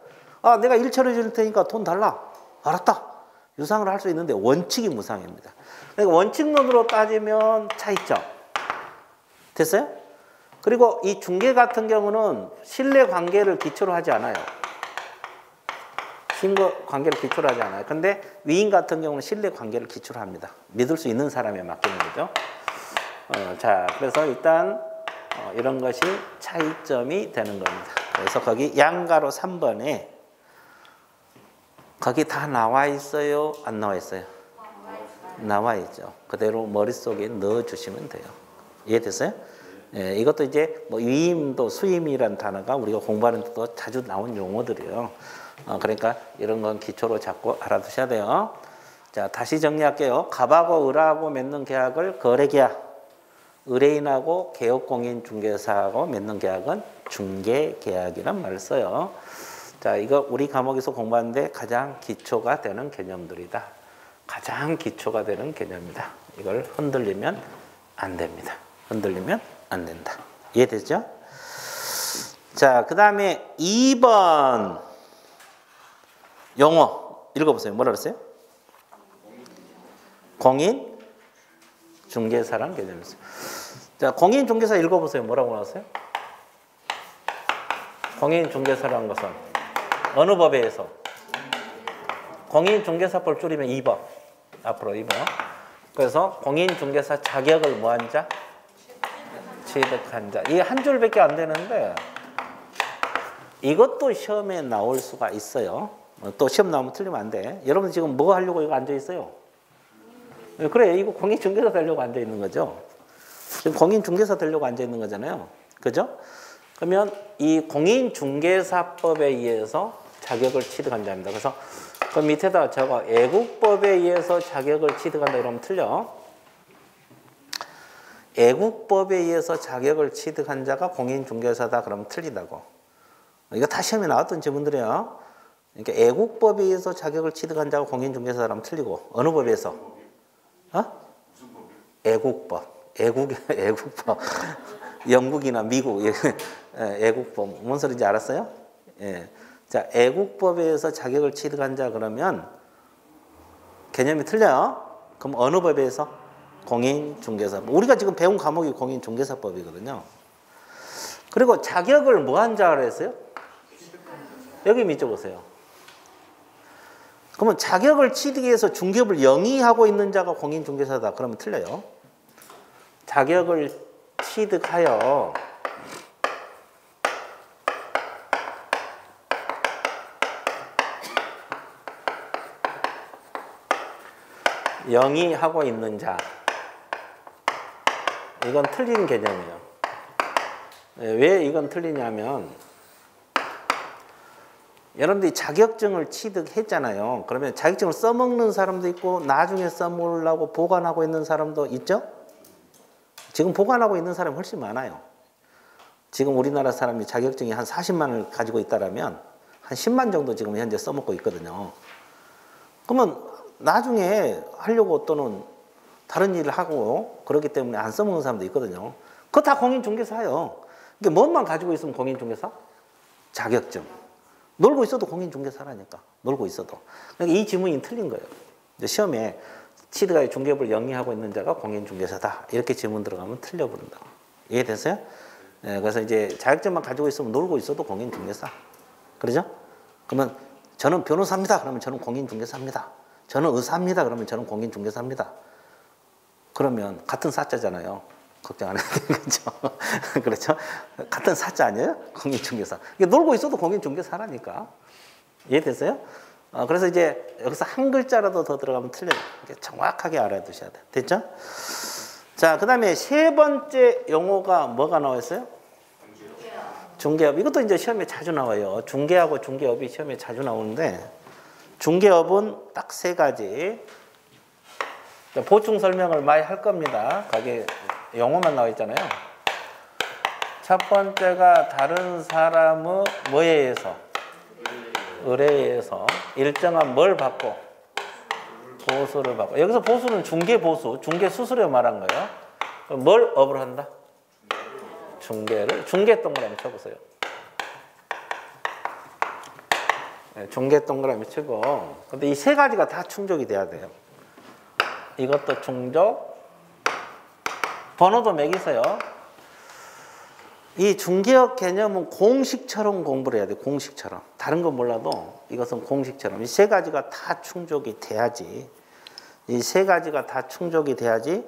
아, 내가 일 처리해 줄 테니까 돈 달라. 알았다. 유상으로 할 수 있는데 원칙이 무상입니다. 그러니까 원칙론으로 따지면 차이점. 됐어요? 그리고 이 중개 같은 경우는 신뢰 관계를 기초로 하지 않아요. 신뢰 관계를 기초로 하지 않아요. 근데 위임 같은 경우는 신뢰 관계를 기초로 합니다. 믿을 수 있는 사람에 맡기는 거죠. 자, 그래서 일단 이런 것이 차이점이 되는 겁니다. 그래서 거기 양가로 3번에 거기 다 나와 있어요? 안 나와 있어요? 나와 있죠. 그대로 머릿속에 넣어주시면 돼요. 이해됐어요? 예, 이것도 이제 뭐 위임도 수임이라는 단어가 우리가 공부하는 데도 자주 나온 용어들이에요. 그러니까 이런 건 기초로 잡고 알아두셔야 돼요. 자, 다시 정리할게요. 갑하고 을하고 맺는 계약을 거래계약, 의뢰인하고 개업공인중개사하고 맺는 계약은 중개계약이란 말을 써요. 자, 이거 우리 과목에서 공부하는데 가장 기초가 되는 개념들이다. 가장 기초가 되는 개념이다. 이걸 흔들리면 안 됩니다. 흔들리면 안 된다. 이해되죠? 자, 그 다음에 2번 용어 읽어보세요. 뭐라 그랬어요? 공인중개사란 개념이었어요. 자, 공인중개사 읽어보세요. 뭐라고 나왔어요? 공인중개사라는 것은 어느 법에 의해서? 공인중개사법 줄이면 2법. 앞으로 2번. 그래서 공인중개사 자격을 뭐한 자? 취득한 자. 이게 한 줄밖에 안 되는데 이것도 시험에 나올 수가 있어요. 또 시험 나오면 틀리면 안 돼. 여러분 지금 뭐 하려고 이거 앉아 있어요? 그래, 이거 공인중개사 되려고 앉아 있는 거죠. 지금 공인중개사 되려고 앉아 있는 거잖아요. 그죠? 그러면 이 공인중개사법에 의해서 자격을 취득한 자입니다. 그래서 그 밑에다 적어 애국법에 의해서 자격을 취득한다 이러면 틀려. 애국법에 의해서 자격을 취득한 자가 공인중개사다 그러면 틀리다고. 이거 다 시험에 나왔던 지문들이에요. 그러니까 애국법에 의해서 자격을 취득한 자가 공인중개사라면 틀리고 어느 법에 의해서? 애국법. 애국법. 영국이나 미국 애국법 뭔 소리인지 알았어요? 예. 자, 애국법에 의해서 자격을 취득한 자 그러면 개념이 틀려요. 그럼 어느 법에 의해서? 공인중개사법. 우리가 지금 배운 과목이 공인중개사법이거든요. 그리고 자격을 뭐한 자라 했어요? 여기 밑에 보세요. 그러면 자격을 취득해서 중개업을 영위하고 있는 자가 공인중개사다. 그러면 틀려요. 자격을 취득하여 영위하고 있는 자. 이건 틀린 개념이에요. 왜 이건 틀리냐면 여러분들이 자격증을 취득했잖아요. 그러면 자격증을 써먹는 사람도 있고 나중에 써먹으려고 보관하고 있는 사람도 있죠? 지금 보관하고 있는 사람이 훨씬 많아요. 지금 우리나라 사람이 자격증이 한 40만을 가지고 있다면 한 10만 정도 지금 현재 써먹고 있거든요. 그러면 나중에 하려고 또는 다른 일을 하고 그렇기 때문에 안 써먹는 사람도 있거든요. 그거 다 공인중개사예요. 그러니까 뭔만 가지고 있으면 공인중개사? 자격증. 놀고 있어도 공인중개사라니까. 놀고 있어도. 그러니까 이 지문이 틀린 거예요. 시험에 취득하여 중개업을 영위하고 있는 자가 공인중개사다. 이렇게 지문 들어가면 틀려버린다고. 이해됐어요? 네, 그래서 이제 자격증만 가지고 있으면 놀고 있어도 공인중개사. 그러죠? 그러면 저는 변호사입니다. 그러면 저는 공인중개사입니다. 저는 의사입니다. 그러면 저는 공인중개사입니다. 그러면 같은 사자잖아요. 걱정 안 해도 되겠죠. 그렇죠? 같은 사자 아니에요? 공인중개사. 놀고 있어도 공인중개사라니까. 이해됐어요? 그래서 이제 여기서 한 글자라도 더 들어가면 틀려요. 정확하게 알아두셔야 돼요. 됐죠? 자, 그 다음에 세 번째 용어가 뭐가 나와 있어요? 중개업. 이것도 이제 시험에 자주 나와요. 중개하고 중개업이 시험에 자주 나오는데, 중개업은 딱 세 가지. 보충 설명을 많이 할 겁니다. 거기 용어만 나와 있잖아요. 첫 번째가 다른 사람의 뭐에 의해서? 의뢰에 의해서 일정한 뭘 받고? 보수를 받고. 여기서 보수는 중개보수, 중개수수료 말한 거예요. 뭘 업을 한다? 중개를, 중개 동그라미 쳐보세요. 네, 중개 동그라미 치고. 근데 이 세 가지가 다 충족이 돼야 돼요. 이것도 충족. 번호도 매기세요. 이 중개업 개념은 공식처럼 공부를 해야 돼. 공식처럼. 다른 건 몰라도 이것은 공식처럼. 이 세 가지가 다 충족이 돼야지. 이 세 가지가 다 충족이 돼야지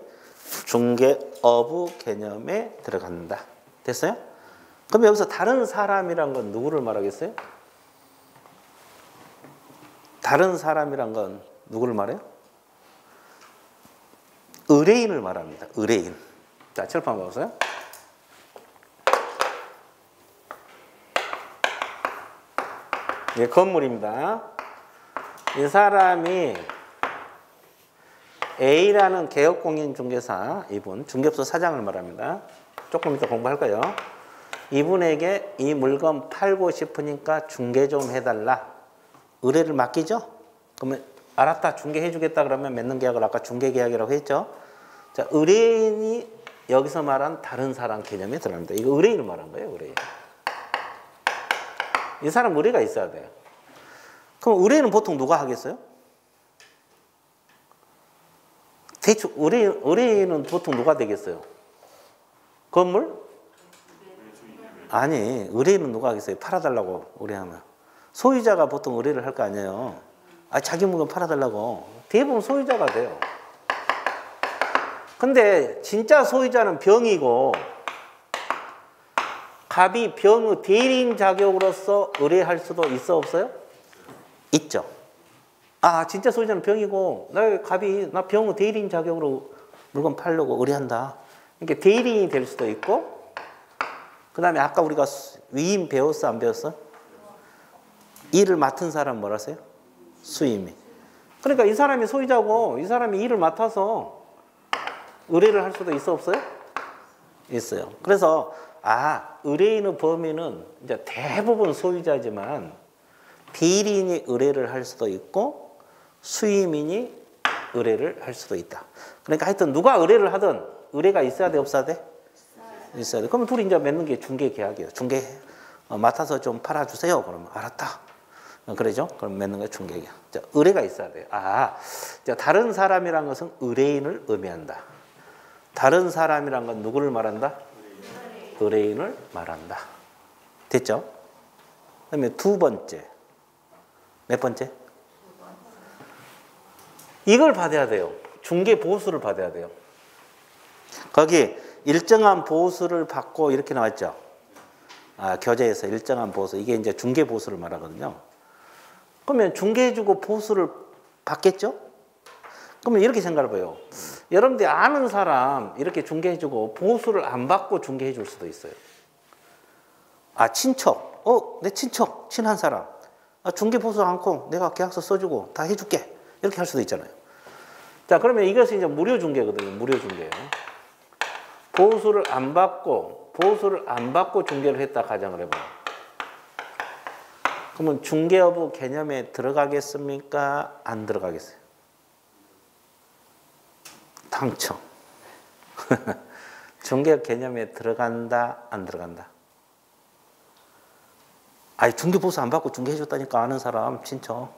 중개업의 개념에 들어간다. 됐어요? 그럼 여기서 다른 사람이란 건 누구를 말하겠어요? 다른 사람이란 건 누구를 말해요? 의뢰인을 말합니다. 의뢰인. 자, 칠판 보세요. 이게 건물입니다. 이 사람이 A라는 개업공인중개사, 이분, 중개업소 사장을 말합니다. 조금 이따 공부할 거예요. 이분에게 이 물건 팔고 싶으니까 중개 좀 해달라. 의뢰를 맡기죠? 그러면 알았다, 중개해 주겠다 그러면 맺는 계약을 아까 중개계약이라고 했죠? 자, 의뢰인이 여기서 말한 다른 사람 개념에 들어갑니다. 이거 의뢰인을 말한 거예요, 의뢰인. 이 사람 의뢰가 있어야 돼요. 그럼 의뢰는 보통 누가 하겠어요? 대충 의뢰인은 보통 누가 되겠어요? 건물? 아니, 의뢰인은 누가 하겠어요? 팔아달라고 의뢰하면. 소유자가 보통 의뢰를 할 거 아니에요. 자기 물건 팔아달라고. 대부분 소유자가 돼요. 근데 진짜 소유자는 병이고, 갑이 병의 대리인 자격으로서 의뢰할 수도 있어, 없어요? 있죠. 진짜 소유자는 병이고 나 병의 대리인 자격으로 물건 팔려고 의뢰한다. 그러니까 대리인이 될 수도 있고, 그 다음에 아까 우리가 위임 배웠어, 안 배웠어? 일을 맡은 사람 뭐라 했어요? 수임이. 그러니까 이 사람이 소유자고 이 사람이 일을 맡아서 의뢰를 할 수도 있어, 없어요? 있어요. 그래서 의뢰인의 범위는 이제 대부분 소유자지만 대리인이 의뢰를 할 수도 있고 수임인이 의뢰를 할 수도 있다. 그러니까 하여튼 누가 의뢰를 하든 의뢰가 있어야 돼, 없어야 돼? 있어야 돼. 그러면 둘이 이제 맺는 게 중개 계약이에요. 중개 맡아서 좀 팔아주세요. 그러면 알았다. 그러죠? 그럼 맺는 게 중개 계약. 의뢰가 있어야 돼요. 다른 사람이란 것은 의뢰인을 의미한다. 다른 사람이란 건 누구를 말한다? 의뢰인을 말한다. 됐죠? 그 다음에 두 번째. 몇 번째? 이걸 받아야 돼요. 중개 보수를 받아야 돼요. 거기 일정한 보수를 받고 이렇게 나왔죠. 교재에서 일정한 보수. 이게 이제 중개 보수를 말하거든요. 그러면 중개해주고 보수를 받겠죠? 그러면 이렇게 생각을 해봐요. 여러분들이 아는 사람 이렇게 중개해주고 보수를 안 받고 중개해줄 수도 있어요. 친척. 내 친척, 친한 사람. 중개 보수 않고 내가 계약서 써주고 다 해줄게. 이렇게 할 수도 있잖아요. 자, 그러면 이것이 이제 무료 중개거든요. 무료 중개. 보수를 안 받고 중개를 했다 가정을 해봐요. 그러면 중개업의 개념에 들어가겠습니까? 안 들어가겠어요? 당첨. 중개업 개념에 들어간다? 안 들어간다? 중개 보수 안 받고 중개해줬다니까 아는 사람, 친척.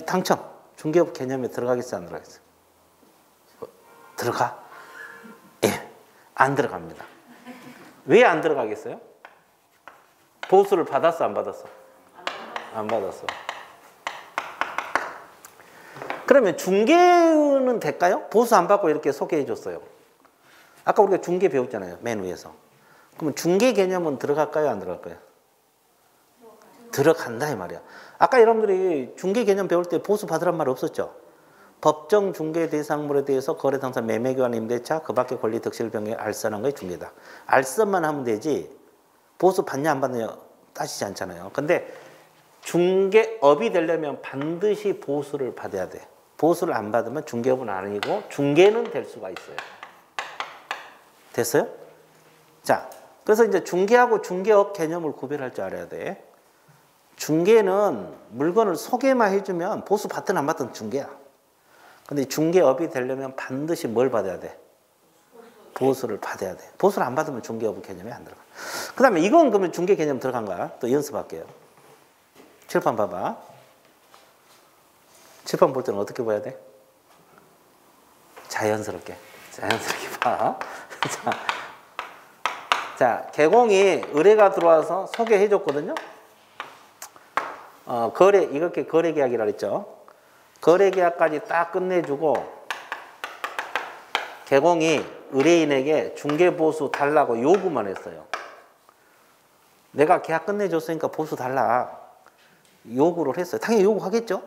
당첨. 중개업 개념에 들어가겠어요? 안 들어가겠어요? 들어가? 안 들어갑니다. 왜 안 들어가겠어요? 보수를 받았어, 안 받았어? 안 받았어. 그러면 중개는 될까요? 보수 안 받고 이렇게 소개해 줬어요. 아까 우리가 중개 배웠잖아요. 맨 위에서. 그러면 중개 개념은 들어갈까요? 안 들어갈까요? 들어간다 이 말이야. 아까 여러분들이 중개 개념 배울 때 보수 받으란 말 없었죠? 법정 중개 대상물에 대해서 거래 당사 매매 교환 임대차 그 밖에 권리 득실 병에 알선한 것이 중개다. 알선만 하면 되지 보수 받냐 안 받느냐 따지지 않잖아요. 근데 중개업이 되려면 반드시 보수를 받아야 돼. 보수를 안 받으면 중개업은 아니고 중개는 될 수가 있어요. 됐어요? 자, 그래서 이제 중개하고 중개업 개념을 구별할 줄 알아야 돼. 중개는 물건을 소개만 해주면 보수 받든 안 받든 중개야. 근데 중개업이 되려면 반드시 뭘 받아야 돼? 보수를 받아야 돼. 보수를 안 받으면 중개업 개념이 안 들어가. 그 다음에 이건 그러면 중개 개념 들어간가? 또 연습할게요. 칠판 봐봐. 칠판 볼 때는 어떻게 봐야 돼? 자연스럽게. 자연스럽게 봐. 자, 개공이 의뢰가 들어와서 소개해 줬거든요. 거래, 이렇게 거래 계약이라 그랬죠. 거래 계약까지 딱 끝내주고 개공이 의뢰인에게 중개 보수 달라고 요구만 했어요. 내가 계약 끝내줬으니까 보수 달라. 요구를 했어요. 당연히 요구하겠죠?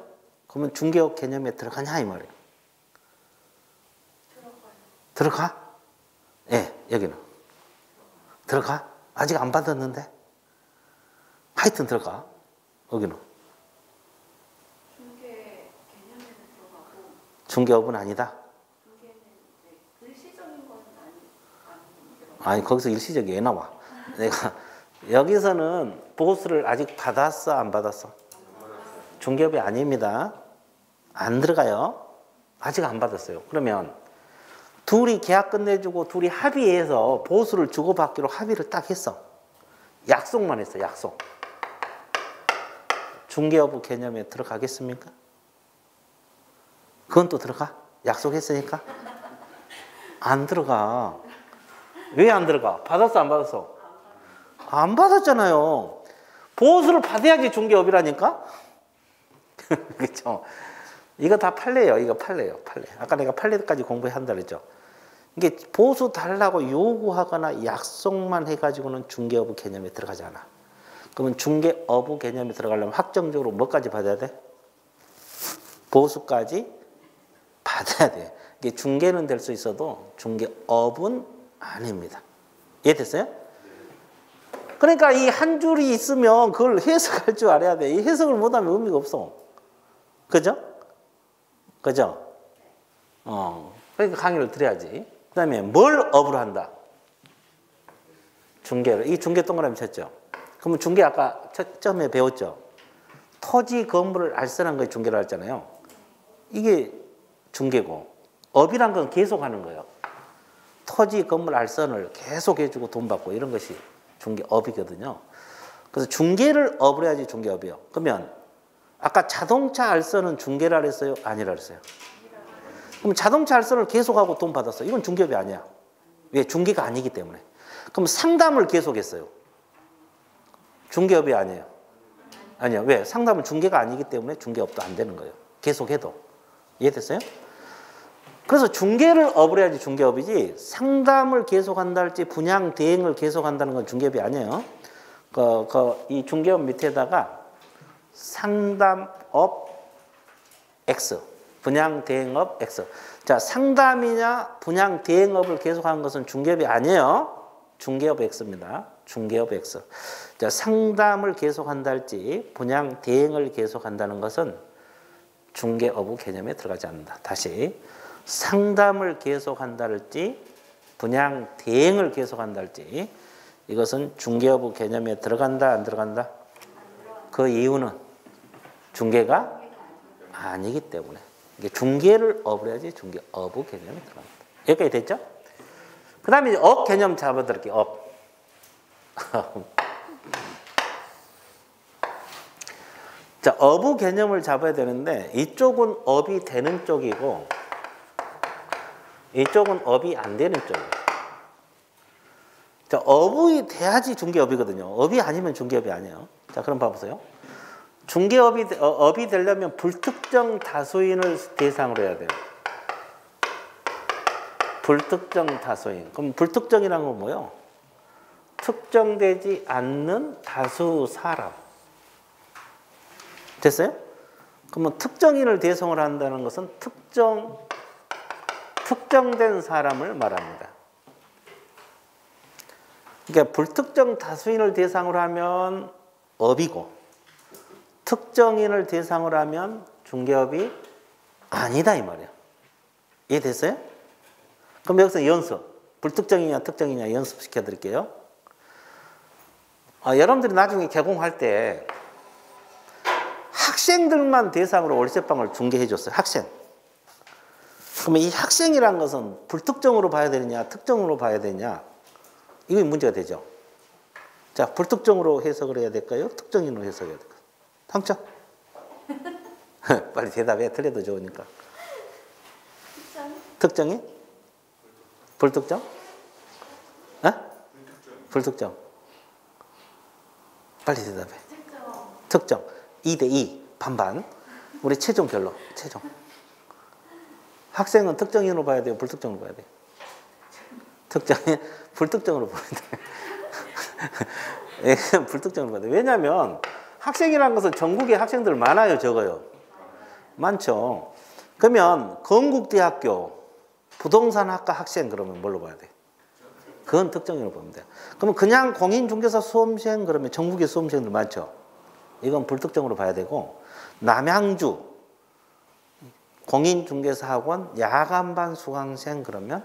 그러면 중개업 개념에 들어가냐 이 말이에요. 들어가? 예, 네, 여기는. 들어가? 아직 안 받았는데? 하여튼 들어가. 여기는. 중개 개념에는 들어가고. 중개업은 아니다? 중개는 일시적인 건 아니에요. 아니, 거기서 일시적이 왜 나와? 내가, 여기서는 보수를 아직 받았어, 안 받았어? 중개업이 아닙니다. 안 들어가요. 아직 안 받았어요. 그러면 둘이 계약 끝내주고 둘이 합의해서 보수를 주고받기로 합의를 딱 했어. 약속만 했어, 약속. 중개업 개념에 들어가겠습니까? 그건 또 들어가? 약속했으니까? 안 들어가. 왜 안 들어가? 받았어, 안 받았어? 안 받았잖아요. 보수를 받아야지 중개업이라니까? 그렇죠? 이거 다 판례예요. 이거 판례예요. 판례. 아까 내가 판례까지 공부한다 그랬죠. 이게 보수 달라고 요구하거나 약속만 해가지고는 중개업 개념에 들어가지 않아. 그러면 중개업 개념에 들어가려면 확정적으로 뭐까지 받아야 돼? 보수까지 받아야 돼. 이게 중개는 될 수 있어도 중개업은 아닙니다. 이해됐어요? 그러니까 이 한 줄이 있으면 그걸 해석할 줄 알아야 돼. 이 해석을 못하면 의미가 없어. 그죠? 그죠? 그러니까 강의를 드려야지. 그 다음에 뭘 업으로 한다? 중개를. 이 중개 동그라미 쳤죠? 그러면 중개 아까 처음에 배웠죠? 토지 건물을 알선한 거에 중개를 했잖아요. 이게 중개고, 업이란 건 계속 하는 거예요. 토지 건물 알선을 계속 해주고 돈 받고 이런 것이 중개업이거든요. 그래서 중개를 업으로 해야지 중개업이에요. 그러면 아까 자동차 알선은 중개라 그랬어요? 아니라 그랬어요? 그럼 자동차 알선을 계속하고 돈 받았어. 이건 중개업이 아니야. 왜? 중개가 아니기 때문에. 그럼 상담을 계속했어요. 중개업이 아니에요. 아니요. 왜? 상담은 중개가 아니기 때문에 중개업도 안 되는 거예요. 계속해도. 이해됐어요? 그래서 중개를 업으로 해야지 중개업이지 상담을 계속한다 할지 분양 대행을 계속한다는 건 중개업이 아니에요. 이 중개업 밑에다가 상담업 X, 분양 대행업 X. 자, 상담이냐 분양 대행업을 계속하는 것은 중개업이 아니에요. 중개업 X입니다. 중개업 X. 자, 상담을 계속한다 할지 분양 대행을 계속한다는 것은 중개업 개념에 들어가지 않는다. 다시. 상담을 계속한다 할지 분양 대행을 계속한다 할지 이것은 중개업 개념에 들어간다 안 들어간다? 그 이유는 중개가 아니기 때문에 이게 중개를 업을 해야지 중개업 개념에 들어간다. 여기까지 됐죠? 그 다음에 이제 업 개념 잡아드릴게요. 업. 자, 업의 개념을 잡아야 되는데 이쪽은 업이 되는 쪽이고 이쪽은 업이 안 되는 쪽이에요. 자, 업이 돼야지 중개업이거든요. 업이 아니면 중개업이 아니에요. 자, 그럼 봐보세요. 중개업이 업이 되려면 불특정 다수인을 대상으로 해야 돼요. 불특정 다수인. 그럼 불특정이라는 건 뭐예요? 특정되지 않는 다수 사람. 됐어요? 그러면 특정인을 대상으로 한다는 것은 특정된 사람을 말합니다. 그러니까 불특정 다수인을 대상으로 하면 업이고 특정인을 대상으로 하면 중개업이 아니다 이 말이야. 이해됐어요? 그럼 여기서 연습, 불특정이냐 특정이냐 연습시켜 드릴게요. 여러분들이 나중에 개공할 때 학생들만 대상으로 월세방을 중개해 줬어요. 학생. 그러면 이 학생이란 것은 불특정으로 봐야 되느냐 특정으로 봐야 되느냐 이게 문제가 되죠. 자, 불특정으로 해석을 해야 될까요? 특정인으로 해석해야 될까요? 당첨. 빨리 대답해. 틀려도 좋으니까. 특정이? 불특정? 불특정. 빨리 대답해. 특정. 2대2 반반. 우리 최종 결론. 최종. 학생은 특정인으로 봐야 돼요? 불특정으로 봐야 돼요? 특정인? 불특정으로 봐야 돼요. 불특정으로 봐야 돼요. 왜냐하면 학생이라는 것은 전국에 학생들 많아요, 적어요? 많죠. 그러면 건국대학교 부동산학과 학생 그러면 뭘로 봐야 돼요? 그건 특정인으로 보면 돼요. 그러면 그냥 공인중개사 수험생 그러면 전국에 수험생들 많죠. 이건 불특정으로 봐야 되고 남양주 공인중개사학원 야간반 수강생 그러면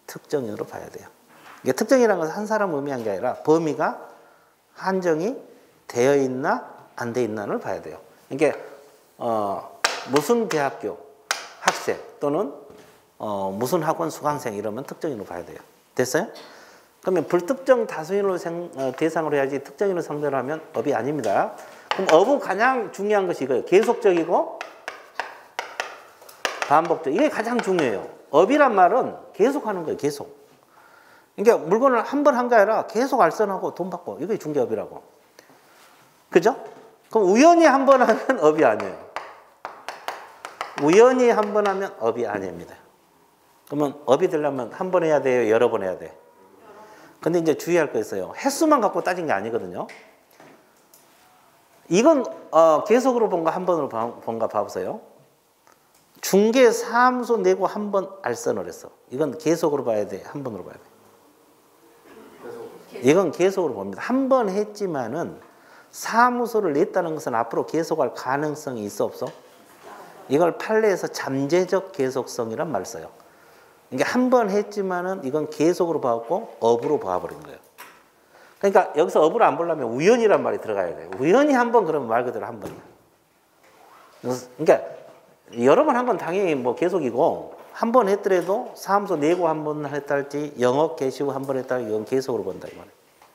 특정인으로 봐야 돼요. 이게 특정이라는 것은 한 사람 의미한 게 아니라 범위가 한정이 되어 있나 안 되어 있나를 봐야 돼요. 이게 무슨 대학교 학생 또는 무슨 학원 수강생 이러면 특정인으로 봐야 돼요. 됐어요? 그러면 불특정 다수인으로 대상으로 해야지 특정인을 상대로 하면 업이 아닙니다. 그럼 업은 가장 중요한 것이 이거예요. 계속적이고 반복적. 이게 가장 중요해요. 업이란 말은 계속하는 거예요. 계속. 그러니까 물건을 한 번 한 게 아니라 계속 알선하고 돈 받고 이게 중개업이라고. 그죠? 그럼 우연히 한 번 하면 업이 아니에요. 우연히 한 번 하면 업이 아닙니다. 그러면 업이 되려면 한 번 해야 돼요? 여러 번 해야 돼? 근데 이제 주의할 거 있어요. 횟수만 갖고 따진 게 아니거든요. 이건 계속으로 본가 한 번으로 본가 봐보세요. 중개사무소 내고 한 번 알선을 했어. 이건 계속으로 봐야 돼? 한 번으로 봐야 돼? 이건 계속으로 봅니다. 한 번 했지만은 사무소를 냈다는 것은 앞으로 계속할 가능성이 있어 없어? 이걸 판례에서 잠재적 계속성이란 말을 써요. 그러니까 한 번 했지만은 이건 계속으로 봐갖고 업으로 봐버린 거예요. 그러니까 여기서 업으로 안 보려면 우연이란 말이 들어가야 돼요. 우연히 한 번 그러면 말 그대로 한 번이야. 그러니까 여러 번 한 건 당연히 뭐 계속이고 한 번 했더라도 사무소 내고 한 번 했다 할지 영업 개시 후 한 번 했다 할지 이건 계속으로 본다 이 말이에요.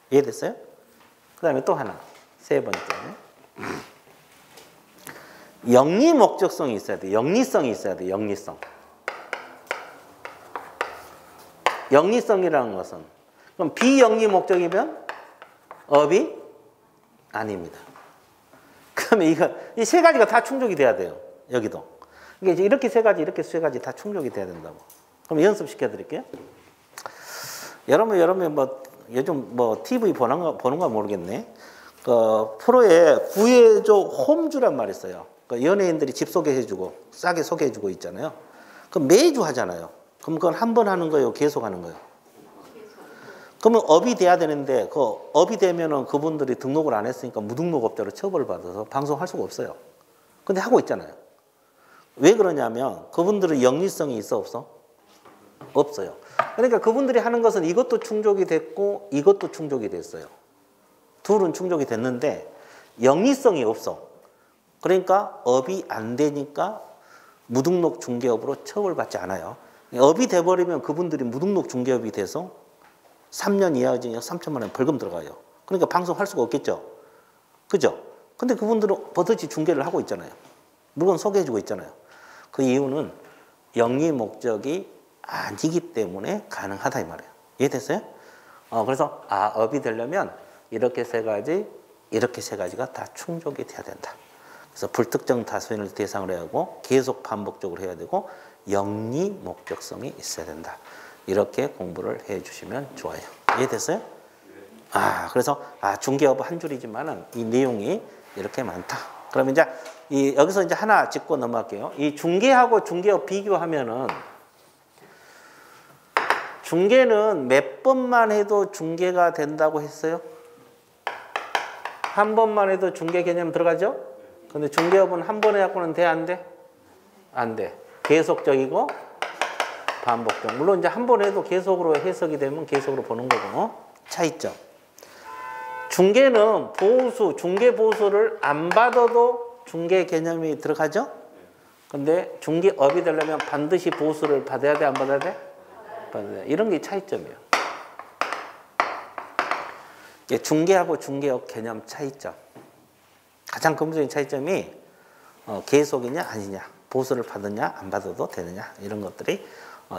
이해됐어요? 그 다음에 또 하나 세 번째 영리 목적성이 있어야 돼. 영리성이 있어야 돼. 영리성. 영리성이라는 것은 그럼 비영리 목적이면 업이 아닙니다. 그러면 이 세 가지가 다 충족이 돼야 돼요. 여기도. 이게 이제 이렇게 세 가지 다 충족이 돼야 된다고. 그럼 연습시켜 드릴게요. 여러분 뭐 요즘 뭐 TV 보는가 모르겠네. 그 프로에 구해줘 홈주란 말이 있어요. 그 연예인들이 집 소개해주고 싸게 소개해주고 있잖아요. 그럼 매주 하잖아요. 그럼 그건 한 번 하는 거예요? 계속 하는 거예요? 그러면 업이 돼야 되는데 그 업이 되면은 그분들이 등록을 안 했으니까 무등록업자로 처벌받아서 방송할 수가 없어요. 근데 하고 있잖아요. 왜 그러냐면 그분들은 영리성이 있어 없어? 없어요. 그러니까 그분들이 하는 것은 이것도 충족이 됐고 이것도 충족이 됐어요. 둘은 충족이 됐는데 영리성이 없어. 그러니까 업이 안 되니까 무등록 중개업으로 처벌받지 않아요. 업이 돼버리면 그분들이 무등록 중개업이 돼서 3년 이하 징역 3천만 원 벌금 들어가요. 그러니까 방송할 수가 없겠죠. 그죠? 근데 그분들은 버젓이 중개를 하고 있잖아요. 물건 소개해주고 있잖아요. 그 이유는 영리 목적이 아니기 때문에 가능하다 이 말이에요. 이해됐어요? 그래서 업이 되려면 이렇게 세 가지가 다 충족이 돼야 된다. 그래서 불특정 다수인을 대상으로 해야 하고 계속 반복적으로 해야 되고 영리 목적성이 있어야 된다. 이렇게 공부를 해 주시면 좋아요. 이해됐어요? 그래서 중개업 한 줄이지만은 이 내용이 이렇게 많다. 그럼 이제 여기서 이제 하나 짚고 넘어갈게요. 이 중개하고 중개업 비교하면은 중개는 몇 번만 해도 중개가 된다고 했어요? 한 번만 해도 중개 개념 들어가죠? 근데 중개업은 한 번 해갖고는 돼, 안 돼? 안 돼. 계속적이고 반복적. 물론 이제 한 번 해도 계속으로 해석이 되면 계속으로 보는 거고. 차이점. 중개는 보수, 중개 보수를 안 받아도 중개 개념이 들어가죠? 근데 중개업이 되려면 반드시 보수를 받아야 돼, 안 받아야 돼? 받아야 돼. 이런 게 차이점이에요. 중개하고 중개업 개념 차이점. 가장 근본적인 차이점이 계속이냐 아니냐, 보수를 받느냐 안 받아도 되느냐, 이런 것들이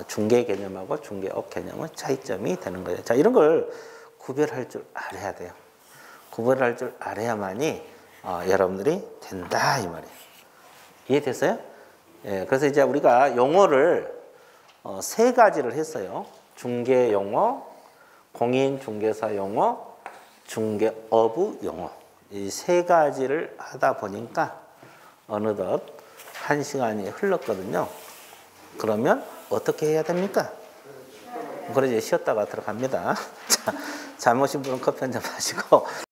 중개 개념하고 중개업 개념의 차이점이 되는 거예요. 자, 이런 걸 구별할 줄 알아야 돼요. 구별할 줄 알아야만이 여러분들이 된다 이 말이에요. 이해됐어요? 예, 그래서 이제 우리가 용어를 세 가지를 했어요. 중개 용어, 공인 중개사 용어, 중개업의 용어. 이 세 가지를 하다 보니까 어느덧 1시간이 흘렀거든요. 그러면 어떻게 해야 됩니까? 그러지, 쉬었다가 들어갑니다. 자, 잘못인 분은 커피 한 잔 마시고